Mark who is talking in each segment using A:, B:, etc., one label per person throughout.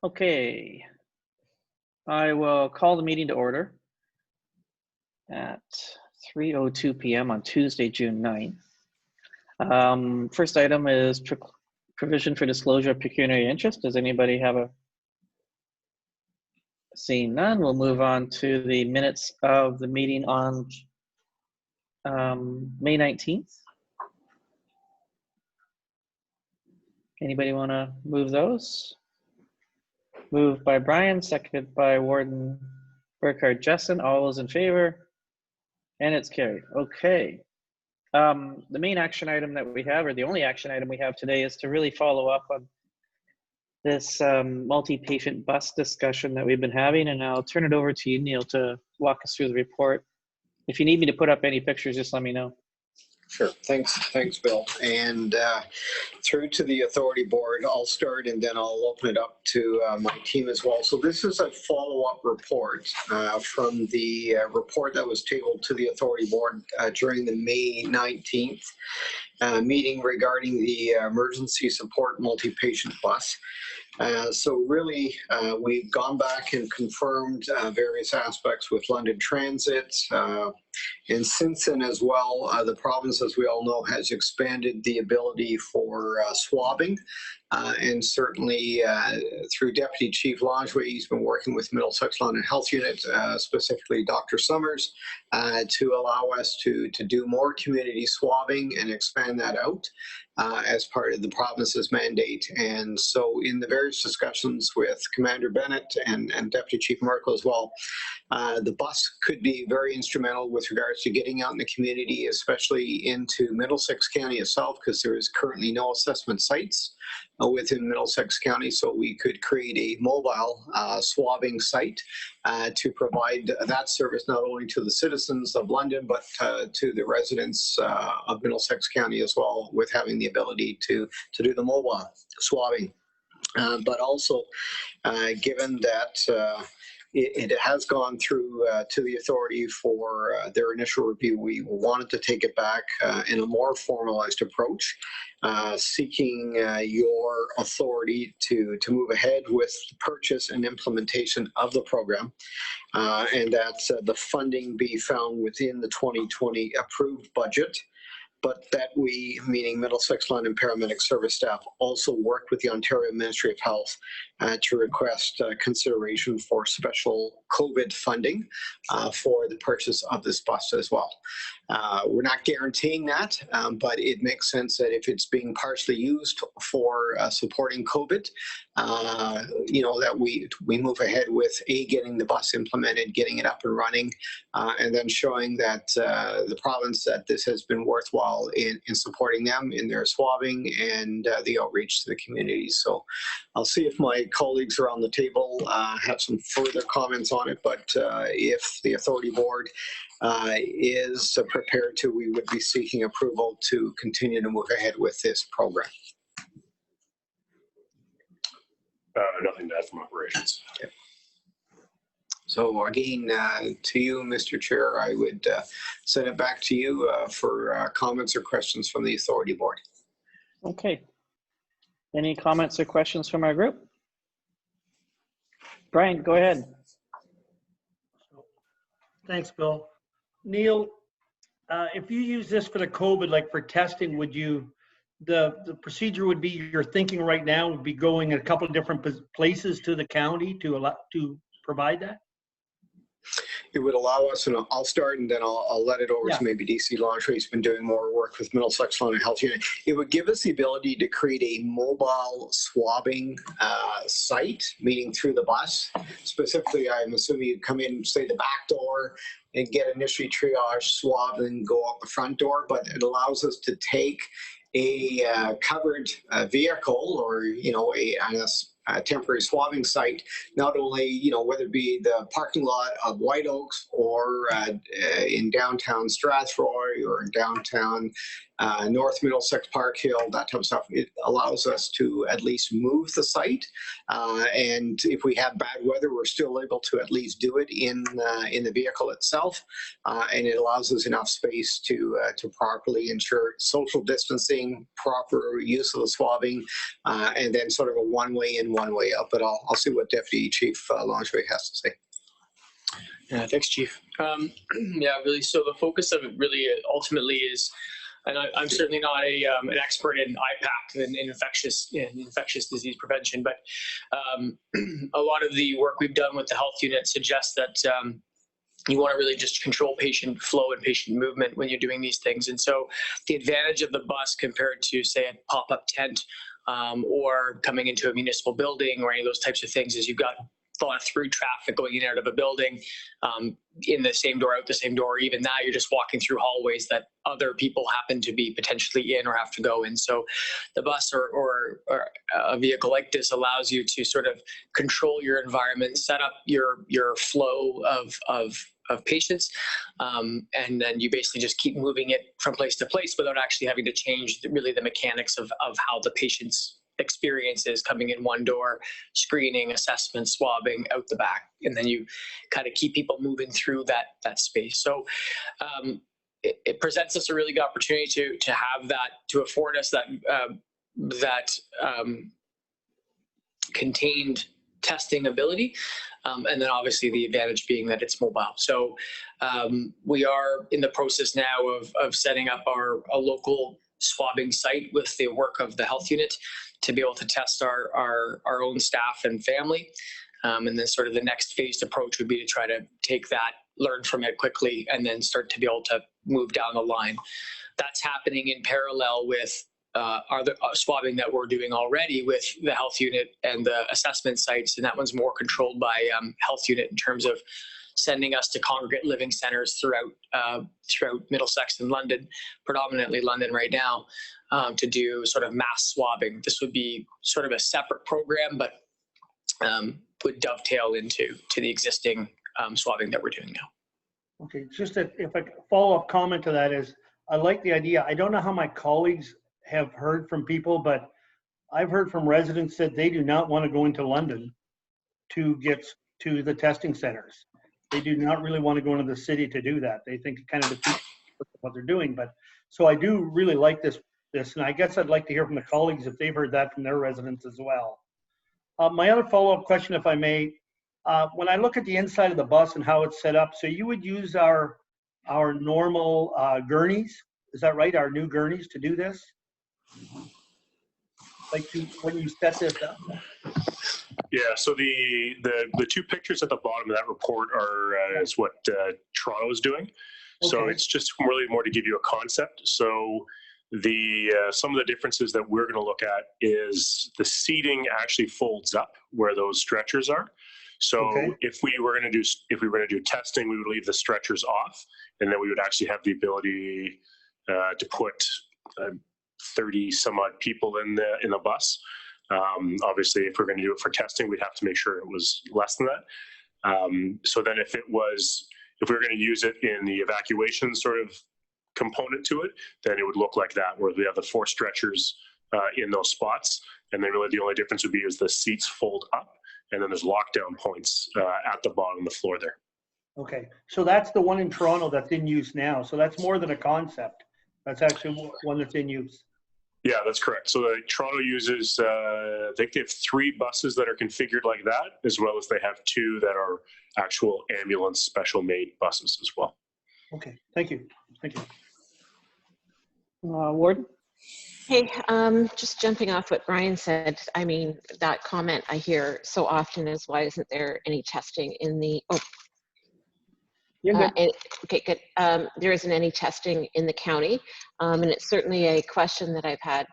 A: Okay, I will call the meeting to order at 3:02 p.m. on Tuesday, June 9th. First item is provision for disclosure of pecuniary interest. Does anybody have a? Seeing none, we'll move on to the minutes of the meeting on May 19th. Anybody want to move those? Moved by Brian, seconded by Warden Burkhard Jessen. All those in favor? And it's carried. Okay. The main action item that we have, or the only action item we have today, is to really follow up on this multi-patient bus discussion that we've been having, and I'll turn it over to you, Neil, to walk us through the report. If you need me to put up any pictures, just let me know.
B: Sure. Thanks, Bill. And through to the authority board, I'll start and then I'll open it up to my team as well. So this is a follow-up report from the report that was tabled to the authority board during the May 19th meeting regarding the emergency support multi-patient bus. So really, we've gone back and confirmed various aspects with London Transit. And since then as well, the province, as we all know, has expanded the ability for swabbing. And certainly through Deputy Chief Longway, he's been working with Middlesex London Health Unit, specifically Dr. Summers, to allow us to do more community swabbing and expand that out as part of the province's mandate. And so in the various discussions with Commander Bennett and Deputy Chief Merkel as well, the bus could be very instrumental with regards to getting out in the community, especially into Middlesex County itself, because there is currently no assessment sites within Middlesex County. So we could create a mobile swabbing site to provide that service not only to the citizens of London, but to the residents of Middlesex County as well, with having the ability to do the mobile swabbing. But also, given that it has gone through to the authority for their initial review, we wanted to take it back in a more formalized approach, seeking your authority to move ahead with the purchase and implementation of the program, and that the funding be found within the 2020 approved budget. But that we, meaning Middlesex London paramedic service staff, also work with the Ontario Ministry of Health to request consideration for special COVID funding for the purchase of this bus as well. We're not guaranteeing that, but it makes sense that if it's being partially used for supporting COVID, that we move ahead with getting the bus implemented, getting it up and running, and then showing that the province that this has been worthwhile in supporting them in their swabbing and the outreach to the community. So I'll see if my colleagues around the table have some further comments on it, but if the authority board is prepared to, we would be seeking approval to continue to move ahead with this program.
C: Nothing to add from operations.
B: Okay. So again, to you, Mr. Chair, I would send it back to you for comments or questions from the authority board.
A: Okay. Any comments or questions from our group? Brian, go ahead.
D: Thanks, Bill. Neil, if you use this for the COVID, like for testing, would you, the procedure would be, you're thinking right now would be going a couple of different places to the county to provide that?
B: It would allow us, and I'll start and then I'll let it over to maybe DC Laundry. He's been doing more work with Middlesex London Health Unit. It would give us the ability to create a mobile swabbing site, meaning through the bus. Specifically, I'm assuming you'd come in, say, the back door and get initially triage, swab, and go out the front door. But it allows us to take a covered vehicle or, a temporary swabbing site, not only, whether it be the parking lot of White Oaks or in downtown Strathroy or in downtown, North Middlesex, Park Hill, that type of stuff. It allows us to at least move the site. And if we have bad weather, we're still able to at least do it in the vehicle itself. And it allows us enough space to properly ensure social distancing, proper use of the swabbing, and then sort of a one-way in, one-way out. But I'll see what Deputy Chief Langevin has to say.
E: Yeah, thanks, Chief. Yeah, really. So the focus of it really ultimately is, and I'm certainly not an expert in IPAC and infectious disease prevention, but a lot of the work we've done with the health unit suggests that you want to really just control patient flow and patient movement when you're doing these things. And so the advantage of the bus compared to, say, a pop-up tent or coming into a municipal building or any of those types of things is you've got thought through traffic going in and out of a building, in the same door, out the same door. Even now, you're just walking through hallways that other people happen to be potentially in or have to go in. So the bus or a vehicle like this allows you to sort of control your environment, set up your flow of patients, and then you basically just keep moving it from place to place without actually having to change really the mechanics of how the patient's experience is coming in one door, screening, assessment, swabbing out the back, and then you kind of keep people moving through that space. So it presents us a really good opportunity to have that, to afford us that contained testing ability. And then obviously the advantage being that it's mobile. So we are in the process now of setting up a local swabbing site with the work of the health unit to be able to test our own staff and family. And then sort of the next phased approach would be to try to take that, learn from it quickly, and then start to be able to move down the line. That's happening in parallel with the swabbing that we're doing already with the health unit and the assessment sites. And that one's more controlled by health unit in terms of sending us to congregate living centers throughout Middlesex and London, predominantly London right now, to do sort of mass swabbing. This would be sort of a separate program, but would dovetail into the existing swabbing that we're doing now.
D: Okay, just if a follow-up comment to that is, I like the idea. I don't know how my colleagues have heard from people, but I've heard from residents that they do not want to go into London to get to the testing centers. They do not really want to go into the city to do that. They think it kind of defeats what they're doing. But so I do really like this, and I guess I'd like to hear from the colleagues if they've heard that from their residents as well. My other follow-up question, if I may, when I look at the inside of the bus and how it's set up, so you would use our normal gurneys, is that right? Our new gurneys to do this? Like when you set this up?
C: Yeah, so the two pictures at the bottom of that report is what Toronto is doing. Okay. So it's just really more to give you a concept. So some of the differences that we're going to look at is the seating actually folds up where those stretchers are. So if we were going to do testing, we would leave the stretchers off, and then we would actually have the ability to put 30 some odd people in the bus. Obviously, if we're going to do it for testing, we'd have to make sure it was less than that. So then if we were going to use it in the evacuation sort of component to it, then it would look like that, where we have the 4 stretchers in those spots. And then really the only difference would be is the seats fold up, and then there's lockdown points at the bottom of the floor there. Okay,
D: so that's the one in Toronto that's in use now. So that's more than a concept. That's actually one that's in use.
C: Yeah, that's correct. So Toronto uses, I think they have 3 buses that are configured like that, as well as they have 2 that are actual ambulance special made buses as well.
D: Okay, thank you. Thank you.
A: Ward?
F: Hey, just jumping off what Brian said, I mean, that comment I hear so often is, why isn't there any testing in the, okay, good. There isn't any testing in the county. And it's certainly a question that I've had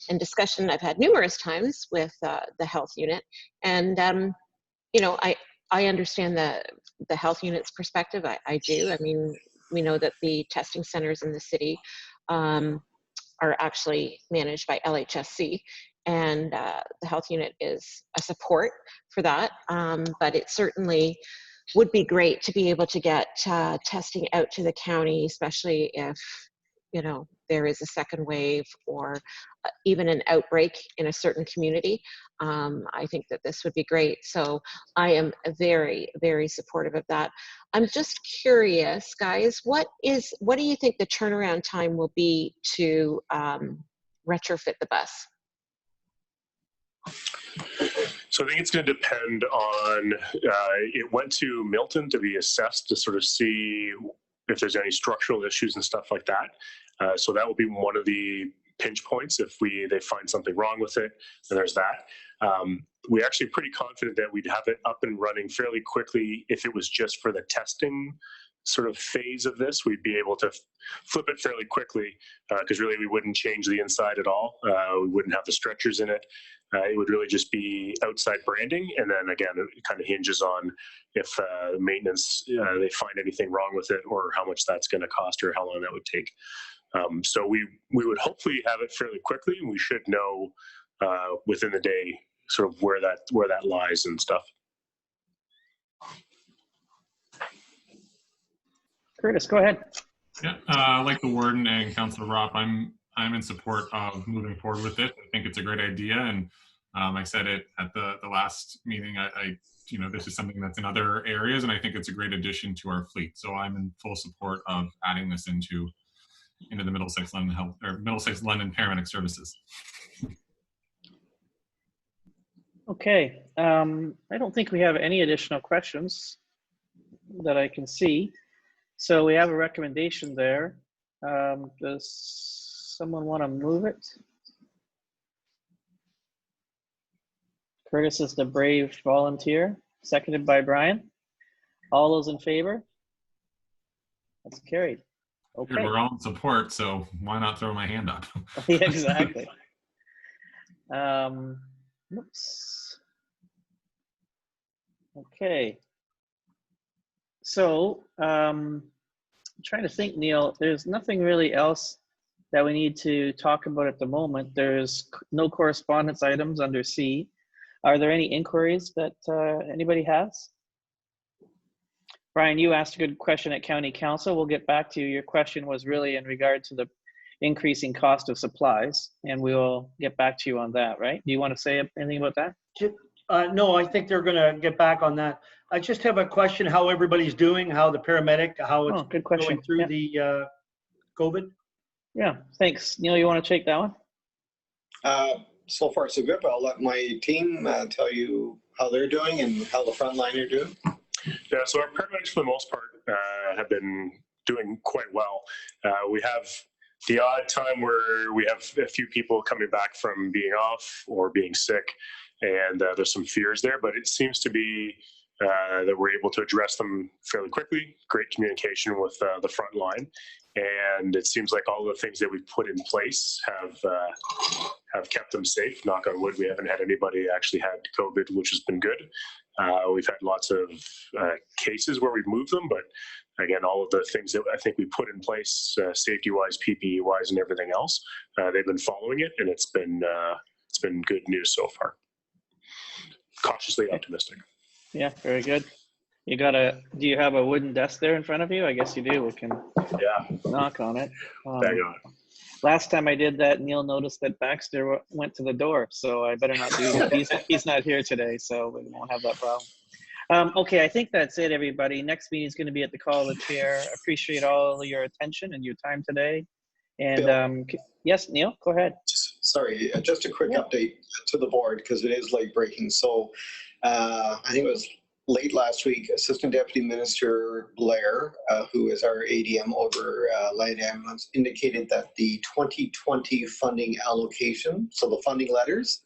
F: and discussion I've had numerous times with the health unit. And, you know, I understand the health unit's perspective. I do. I mean, we know that the testing centers in the city are actually managed by LHSC, and the health unit is a support for that. But it certainly would be great to be able to get testing out to the county, especially if, you know, there is a second wave or even an outbreak in a certain community. I think that this would be great. So I am very, very supportive of that. I'm just curious, guys, what do you think the turnaround time will be to retrofit the bus?
C: So I think it's going to depend on, it went to Milton to be assessed to sort of see if there's any structural issues and stuff like that. So that will be one of the pinch points. If they find something wrong with it, then there's that. We're actually pretty confident that we'd have it up and running fairly quickly if it was just for the testing sort of phase of this. We'd be able to flip it fairly quickly because really we wouldn't change the inside at all. We wouldn't have the stretchers in it. It would really just be outside branding. And then again, it kind of hinges on if maintenance, they find anything wrong with it or how much that's going to cost or how long that would take. So we would hopefully have it fairly quickly. We should know within the day sort of where that lies and stuff.
A: Curtis, go ahead.
G: Yeah, like the warden and Councillor Ropp, I'm in support of moving forward with it. I think it's a great idea, and I said it at the last meeting. You know, this is something that's in other areas, and I think it's a great addition to our fleet. So I'm in full support of adding this into the Middlesex London Health or Middlesex London Paramedic Services.
A: Okay, I don't think we have any additional questions that I can see. So we have a recommendation there. Does someone want to move it? Curtis is the brave volunteer, seconded by Brian. All those in favor? That's carried. Okay.
G: We're all in support, so why not throw my hand up?
A: Yeah, exactly. Oops. Okay. So I'm trying to think, Neil, there's nothing really else that we need to talk about at the moment. There's no correspondence items under C. Are there any inquiries that anybody has? Brian, you asked a good question at County Council. We'll get back to you. Your question was really in regard to the increasing cost of supplies, and we will get back to you on that, right? Do you want to say anything about that?
D: No, I think they're going to get back on that. I just have a question, how everybody's doing, how the paramedic, how it's
A: good question.
D: going through the COVID.
A: Yeah, thanks. Neil, you want to take that one?
B: So far, so good, but I'll let my team tell you how they're doing and how the front line are doing.
C: Yeah, so our paramedics for the most part have been doing quite well. We have the odd time where we have a few people coming back from being off or being sick, and there's some fears there, but it seems to be that we're able to address them fairly quickly. Great communication with the front line, and it seems like all the things that we've put in place have kept them safe. Knock on wood, we haven't had anybody actually had COVID, which has been good. We've had lots of cases where we've moved them, but again, all of the things that I think we put in place, safety-wise, PPE-wise, and everything else, they've been following it, and it's been good news so far. Cautiously optimistic.
A: Yeah, very good. Do you have a wooden desk there in front of you? I guess you do. We can knock on it.
C: Bang on.
A: Last time I did that, Neil noticed that Baxter went to the door, so I better not do that. He's not here today, so we won't have that problem. Okay, I think that's it, everybody. Next meeting is going to be at the call of the chair. Appreciate all your attention and your time today. And yes, Neil, go ahead.
B: Sorry, just a quick update to the board because it is late breaking. So I think it was late last week, Assistant Deputy Minister Blair, who is our ADM over Light Ambulance, indicated that the 2020 funding allocation, so the funding letters,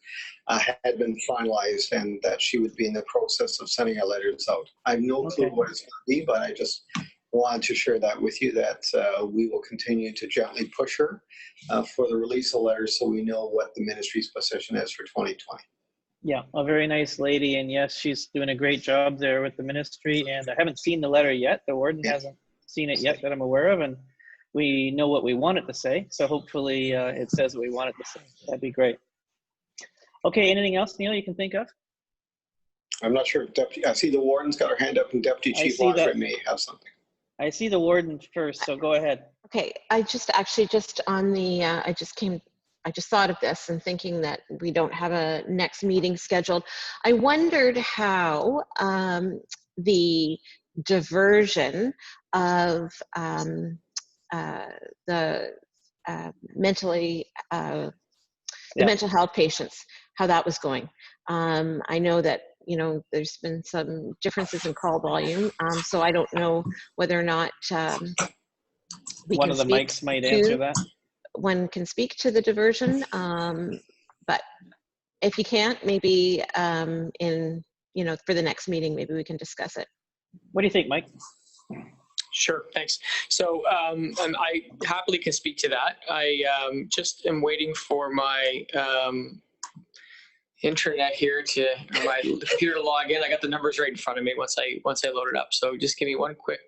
B: had been finalized and that she would be in the process of sending our letters out. I have no clue what it's going to be, but I just wanted to share that with you, that we will continue to gently push her for the release of letters so we know what the ministry's position is for 2020.
A: Yeah, a very nice lady, and yes, she's doing a great job there with the ministry, and I haven't seen the letter yet. The warden hasn't seen it yet that I'm aware of, and we know what we want it to say, so hopefully it says what we want it to say. That'd be great. Okay, anything else, Neil, you can think of?
B: I'm not sure if Deputy, I see the warden's got her hand up and Deputy
A: I
B: Chief
A: see that.
B: Washburn may have something.
A: I see the warden first, so go ahead.
F: Okay, I just on the, I just thought of this and thinking that we don't have a next meeting scheduled. I wondered how the diversion of the mentally, the
A: Yeah.
F: mental health patients, how that was going. I know that, you know, there's been some differences in call volume, so I don't know whether or not we
A: One
F: can
A: of the
F: speak
A: mics might
F: to,
A: answer that.
F: one can speak to the diversion, but if you can't, maybe in, you know, for the next meeting, maybe we can discuss it.
A: What do you think, Mike?
E: Sure, thanks. So I happily can speak to that. I just am waiting for my internet here to, my computer to log in. I got the numbers right in front of me once I load it up. So just give me one quick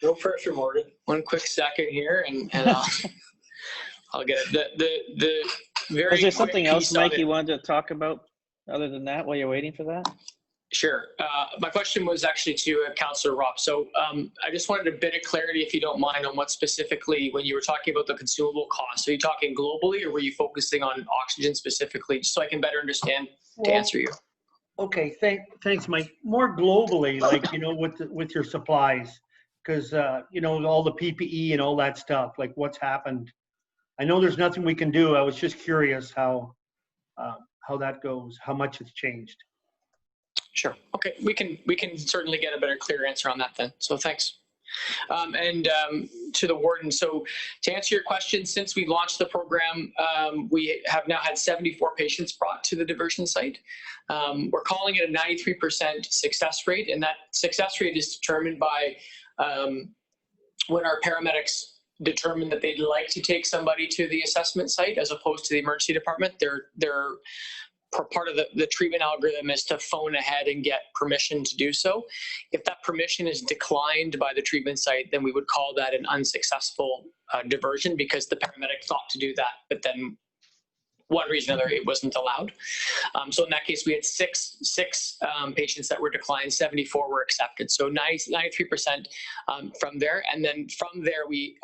B: No pressure, Morgan.
E: one quick second here, and I'll get it. The very
A: Was there
E: quick
A: something else,
E: piece of
A: Mike,
E: it-
A: you wanted to talk about other than that while you're waiting for that?
E: Sure. My question was actually to Councillor Ropp. So I just wanted a bit of clarity, if you don't mind, on what specifically, when you were talking about the consumable costs, are you talking globally or were you focusing on oxygen specifically, just so I can better understand to answer you?
D: Okay, thanks, Mike. More globally, like, you know, with your supplies, because, you know, all the PPE and all that stuff, like what's happened. I know there's nothing we can do. I was just curious how that goes, how much it's changed.
E: Sure. Okay. We can certainly get a better, clear answer on that then. So thanks. And to the warden. So to answer your question, since we launched the program, we have now had 74 patients brought to the diversion site. We're calling it a 93% success rate, and that success rate is determined by when our paramedics determine that they'd like to take somebody to the assessment site as opposed to the emergency department. They're part of the treatment algorithm is to phone ahead and get permission to do so. If that permission is declined by the treatment site, then we would call that an unsuccessful diversion, because the paramedic thought to do that, but then one reason or another it wasn't allowed. So in that case, we had six patients that were declined, 74 were accepted. So 93% from there. And then from there, we,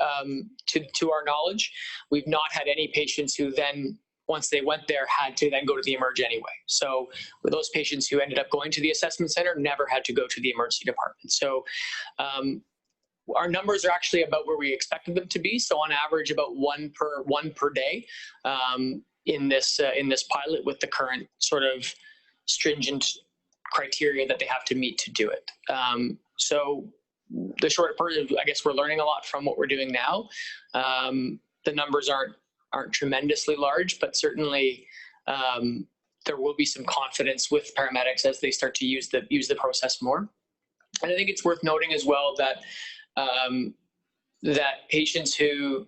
E: to our knowledge, we've not had any patients who then, once they went there, had to then go to the emerge anyway. So with those patients who ended up going to the assessment center, never had to go to the emergency department. So our numbers are actually about where we expected them to be. So on average, about one per day in this pilot, with the current sort of stringent criteria that they have to meet to do it. So the short version, I guess we're learning a lot from what we're doing now. The numbers aren't tremendously large, but certainly there will be some confidence with paramedics as they start to use the process more. And I think it's worth noting as well that that patients who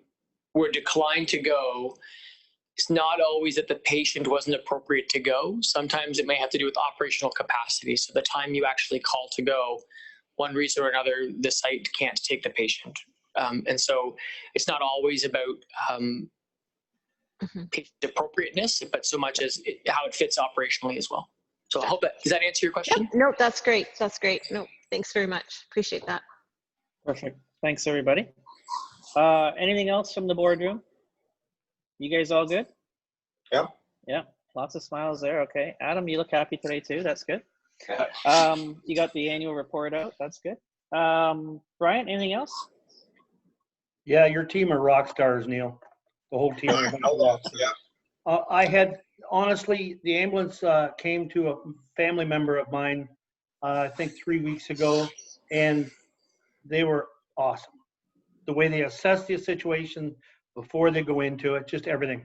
E: were declined to go, it's not always that the patient wasn't appropriate to go. Sometimes it may have to do with operational capacity. So the time you actually call to go, one reason or another, the site can't take the patient. And so it's not always about patient appropriateness, but so much as how it fits operationally as well. So I hope does that answer your question?
F: Yep. No, that's great. That's great. No, thanks very much. Appreciate that.
A: Perfect. Thanks, everybody. Anything else from the boardroom? You guys all good?
B: Yeah.
A: Yeah. Lots of smiles there. Okay. Adam, you look happy today too. That's good. You got the annual report out. That's good. Brian, anything else?
D: Yeah, your team are rock stars, Neil. The whole team.
B: Yeah.
D: I had, honestly, the ambulance came to a family member of mine, I think 3 weeks ago, and they were awesome. The way they assess the situation before they go into it, just everything.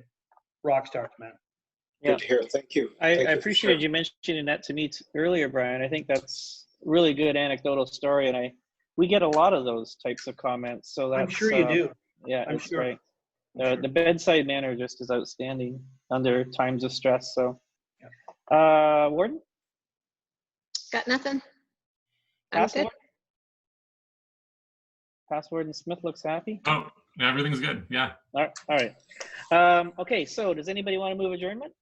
D: Rock stars, man.
A: Yeah.
B: Good to hear. Thank you.
A: I
B: Thank you for
A: appreciated you mentioning that to me earlier, Brian. I think that's a really good anecdotal story, and we get a lot of those types of comments. So that's,
D: I'm sure you do.
A: Yeah,
D: I'm
A: it's
D: sure.
A: great. The bedside manner just is outstanding under times of stress. So, Warden?
F: Got nothing? I'm
A: Past
F: good.
A: Warden? Past Warden Smith looks happy.
G: Oh, yeah, everything's good. Yeah.
A: All right. Okay, so does anybody want to move adjournment?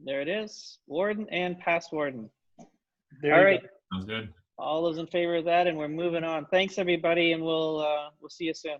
A: There it is. Warden and past Warden.
D: There
A: All
D: you
A: right.
D: go.
G: Sounds good.
A: All those in favor of that, and we're moving on. Thanks, everybody, and we'll see you soon.